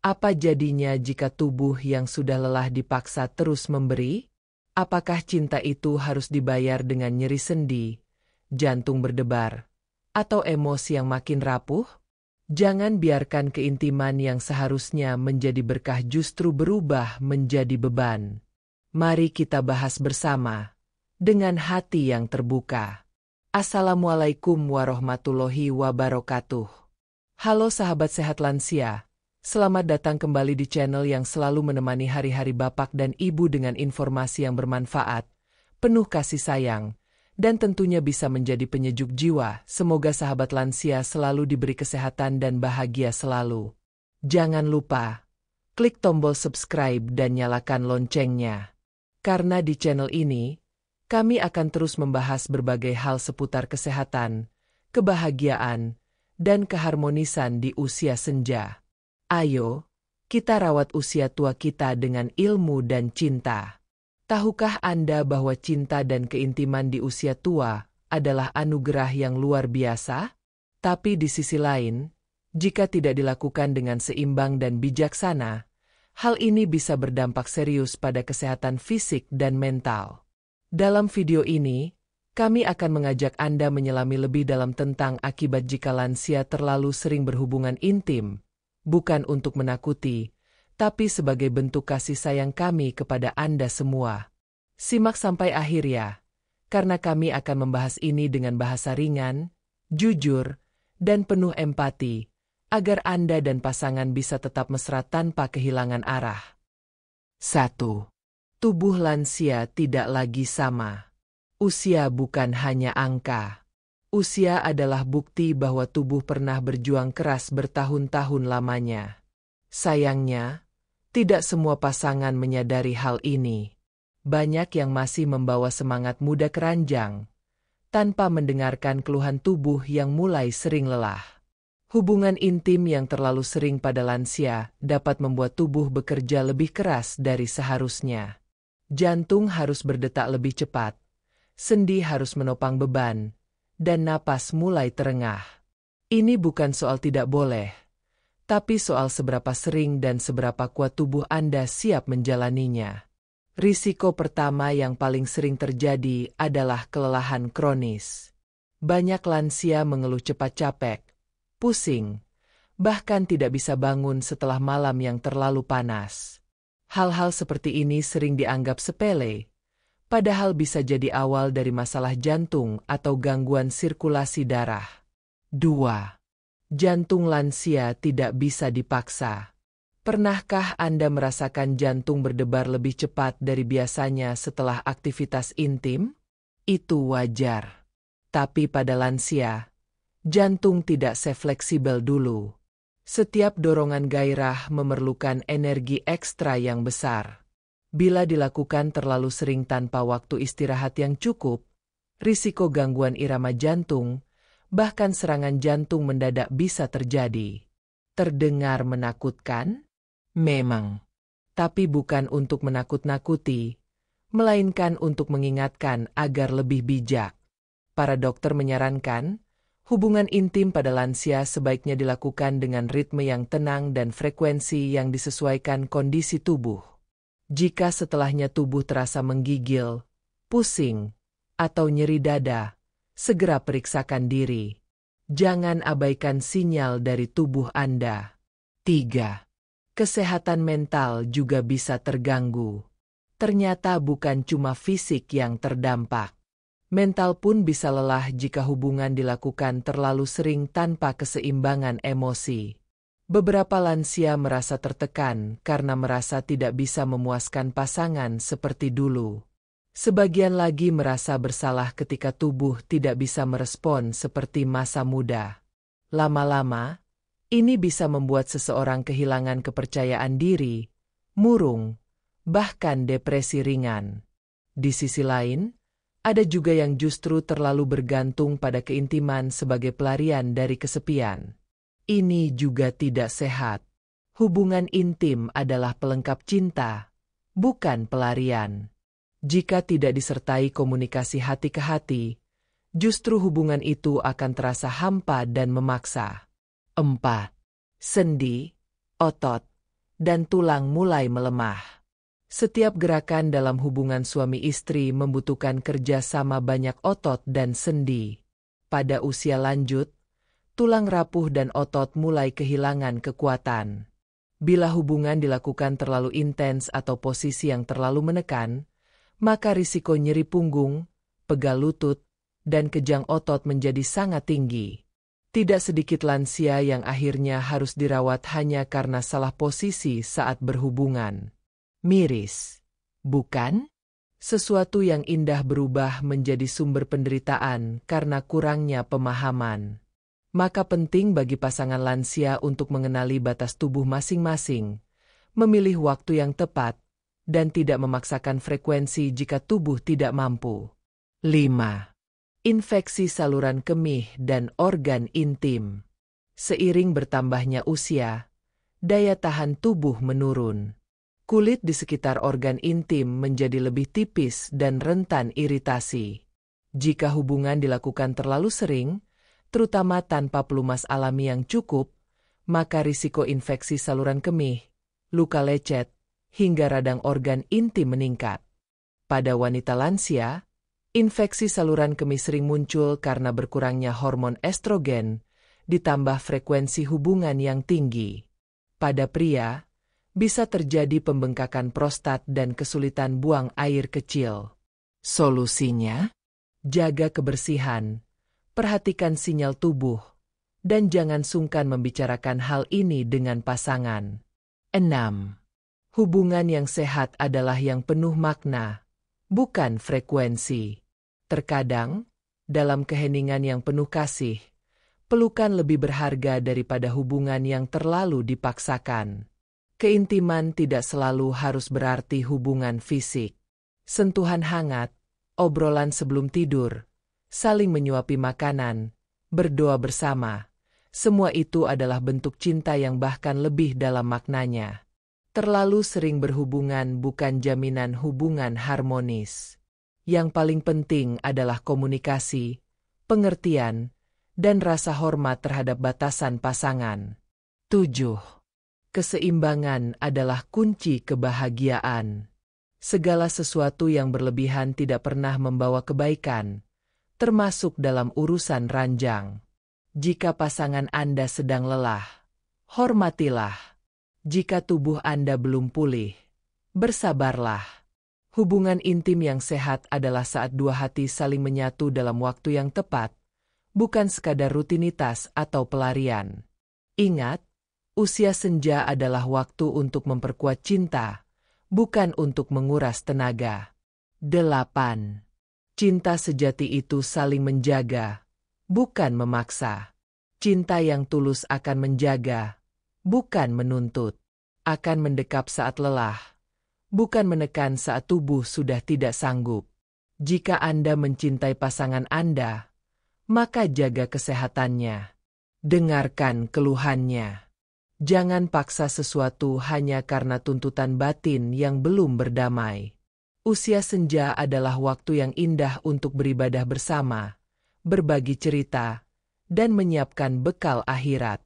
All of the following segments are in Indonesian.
Apa jadinya jika tubuh yang sudah lelah dipaksa terus memberi? Apakah cinta itu harus dibayar dengan nyeri sendi, jantung berdebar, atau emosi yang makin rapuh? Jangan biarkan keintiman yang seharusnya menjadi berkah justru berubah menjadi beban. Mari kita bahas bersama, dengan hati yang terbuka. Assalamualaikum warahmatullahi wabarakatuh. Halo sahabat sehat lansia, selamat datang kembali di channel yang selalu menemani hari-hari bapak dan ibu dengan informasi yang bermanfaat, penuh kasih sayang, dan tentunya bisa menjadi penyejuk jiwa. Semoga sahabat lansia selalu diberi kesehatan dan bahagia selalu. Jangan lupa, klik tombol subscribe dan nyalakan loncengnya. Karena di channel ini, kami akan terus membahas berbagai hal seputar kesehatan, kebahagiaan, dan keharmonisan di usia senja. Ayo, kita rawat usia tua kita dengan ilmu dan cinta. Tahukah Anda bahwa cinta dan keintiman di usia tua adalah anugerah yang luar biasa? Tapi di sisi lain, jika tidak dilakukan dengan seimbang dan bijaksana, hal ini bisa berdampak serius pada kesehatan fisik dan mental. Dalam video ini, kami akan mengajak Anda menyelami lebih dalam tentang akibat jika lansia terlalu sering berhubungan intim, bukan untuk menakuti, tapi sebagai bentuk kasih sayang kami kepada Anda semua. Simak sampai akhir ya, karena kami akan membahas ini dengan bahasa ringan, jujur, dan penuh empati, agar Anda dan pasangan bisa tetap mesra tanpa kehilangan arah. 1. Tubuh lansia tidak lagi sama. Usia bukan hanya angka. Usia adalah bukti bahwa tubuh pernah berjuang keras bertahun-tahun lamanya. Sayangnya, tidak semua pasangan menyadari hal ini. Banyak yang masih membawa semangat muda keranjang, tanpa mendengarkan keluhan tubuh yang mulai sering lelah. Hubungan intim yang terlalu sering pada lansia dapat membuat tubuh bekerja lebih keras dari seharusnya. Jantung harus berdetak lebih cepat, sendi harus menopang beban, dan napas mulai terengah. Ini bukan soal tidak boleh, tapi soal seberapa sering dan seberapa kuat tubuh Anda siap menjalaninya. Risiko pertama yang paling sering terjadi adalah kelelahan kronis. Banyak lansia mengeluh cepat capek, pusing, bahkan tidak bisa bangun setelah malam yang terlalu panas. Hal-hal seperti ini sering dianggap sepele, padahal bisa jadi awal dari masalah jantung atau gangguan sirkulasi darah. 2. Jantung lansia tidak bisa dipaksa. Pernahkah Anda merasakan jantung berdebar lebih cepat dari biasanya setelah aktivitas intim? Itu wajar. Tapi pada lansia, jantung tidak sefleksibel dulu. Setiap dorongan gairah memerlukan energi ekstra yang besar. Bila dilakukan terlalu sering tanpa waktu istirahat yang cukup, risiko gangguan irama jantung, bahkan serangan jantung mendadak bisa terjadi. Terdengar menakutkan? Memang. Tapi bukan untuk menakut-nakuti, melainkan untuk mengingatkan agar lebih bijak. Para dokter menyarankan, hubungan intim pada lansia sebaiknya dilakukan dengan ritme yang tenang dan frekuensi yang disesuaikan kondisi tubuh. Jika setelahnya tubuh terasa menggigil, pusing, atau nyeri dada, segera periksakan diri. Jangan abaikan sinyal dari tubuh Anda. 3. Kesehatan mental juga bisa terganggu. Ternyata bukan cuma fisik yang terdampak. Mental pun bisa lelah jika hubungan dilakukan terlalu sering tanpa keseimbangan emosi. Beberapa lansia merasa tertekan karena merasa tidak bisa memuaskan pasangan seperti dulu. Sebagian lagi merasa bersalah ketika tubuh tidak bisa merespon seperti masa muda. Lama-lama, ini bisa membuat seseorang kehilangan kepercayaan diri, murung, bahkan depresi ringan. Di sisi lain, ada juga yang justru terlalu bergantung pada keintiman sebagai pelarian dari kesepian. Ini juga tidak sehat. Hubungan intim adalah pelengkap cinta, bukan pelarian. Jika tidak disertai komunikasi hati ke hati, justru hubungan itu akan terasa hampa dan memaksa. 4. Sendi, otot, dan tulang mulai melemah. Setiap gerakan dalam hubungan suami istri membutuhkan kerja sama banyak otot dan sendi. Pada usia lanjut, tulang rapuh dan otot mulai kehilangan kekuatan. Bila hubungan dilakukan terlalu intens atau posisi yang terlalu menekan, maka risiko nyeri punggung, pegal lutut, dan kejang otot menjadi sangat tinggi. Tidak sedikit lansia yang akhirnya harus dirawat hanya karena salah posisi saat berhubungan. Miris, bukan? Sesuatu yang indah berubah menjadi sumber penderitaan karena kurangnya pemahaman. Maka penting bagi pasangan lansia untuk mengenali batas tubuh masing-masing, memilih waktu yang tepat, dan tidak memaksakan frekuensi jika tubuh tidak mampu. 5. Infeksi saluran kemih dan organ intim. Seiring bertambahnya usia, daya tahan tubuh menurun. Kulit di sekitar organ intim menjadi lebih tipis dan rentan iritasi. Jika hubungan dilakukan terlalu sering, terutama tanpa pelumas alami yang cukup, maka risiko infeksi saluran kemih, luka lecet, hingga radang organ intim meningkat. Pada wanita lansia, infeksi saluran kemih sering muncul karena berkurangnya hormon estrogen, ditambah frekuensi hubungan yang tinggi. Pada pria, bisa terjadi pembengkakan prostat dan kesulitan buang air kecil. Solusinya? Jaga kebersihan, perhatikan sinyal tubuh, dan jangan sungkan membicarakan hal ini dengan pasangan. 6. Hubungan yang sehat adalah yang penuh makna, bukan frekuensi. Terkadang, dalam keheningan yang penuh kasih, pelukan lebih berharga daripada hubungan yang terlalu dipaksakan. Keintiman tidak selalu harus berarti hubungan fisik. Sentuhan hangat, obrolan sebelum tidur, saling menyuapi makanan, berdoa bersama, semua itu adalah bentuk cinta yang bahkan lebih dalam maknanya. Terlalu sering berhubungan bukan jaminan hubungan harmonis. Yang paling penting adalah komunikasi, pengertian, dan rasa hormat terhadap batasan pasangan. 7. Keseimbangan adalah kunci kebahagiaan. Segala sesuatu yang berlebihan tidak pernah membawa kebaikan, termasuk dalam urusan ranjang. Jika pasangan Anda sedang lelah, hormatilah. Jika tubuh Anda belum pulih, bersabarlah. Hubungan intim yang sehat adalah saat dua hati saling menyatu dalam waktu yang tepat, bukan sekadar rutinitas atau pelarian. Ingat, usia senja adalah waktu untuk memperkuat cinta, bukan untuk menguras tenaga. 8. Cinta sejati itu saling menjaga, bukan memaksa. Cinta yang tulus akan menjaga, bukan menuntut. Akan mendekap saat lelah, bukan menekan saat tubuh sudah tidak sanggup. Jika Anda mencintai pasangan Anda, maka jaga kesehatannya. Dengarkan keluhannya. Jangan paksa sesuatu hanya karena tuntutan batin yang belum berdamai. Usia senja adalah waktu yang indah untuk beribadah bersama, berbagi cerita, dan menyiapkan bekal akhirat.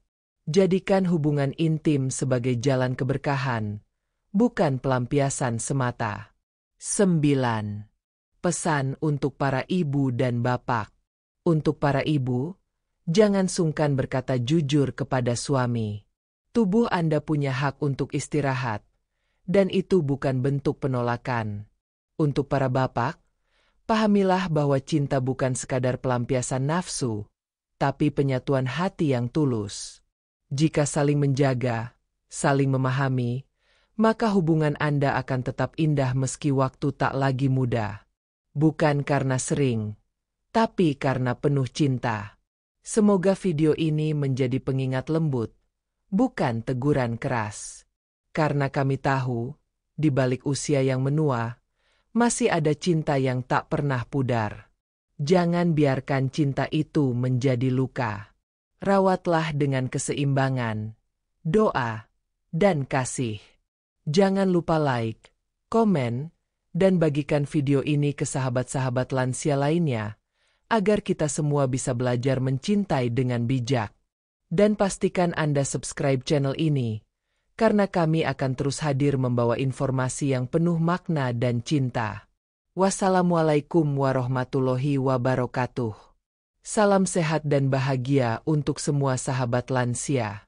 Jadikan hubungan intim sebagai jalan keberkahan, bukan pelampiasan semata. 9. Pesan untuk para ibu dan bapak. Untuk para ibu, jangan sungkan berkata jujur kepada suami. Tubuh Anda punya hak untuk istirahat, dan itu bukan bentuk penolakan. Untuk para bapak, pahamilah bahwa cinta bukan sekadar pelampiasan nafsu, tapi penyatuan hati yang tulus. Jika saling menjaga, saling memahami, maka hubungan Anda akan tetap indah meski waktu tak lagi mudah. Bukan karena sering, tapi karena penuh cinta. Semoga video ini menjadi pengingat lembut, bukan teguran keras. Karena kami tahu, di balik usia yang menua, masih ada cinta yang tak pernah pudar. Jangan biarkan cinta itu menjadi luka. Rawatlah dengan keseimbangan, doa, dan kasih. Jangan lupa like, komen, dan bagikan video ini ke sahabat-sahabat lansia lainnya, agar kita semua bisa belajar mencintai dengan bijak. Dan pastikan Anda subscribe channel ini, karena kami akan terus hadir membawa informasi yang penuh makna dan cinta. Wassalamualaikum warahmatullahi wabarakatuh. Salam sehat dan bahagia untuk semua sahabat lansia.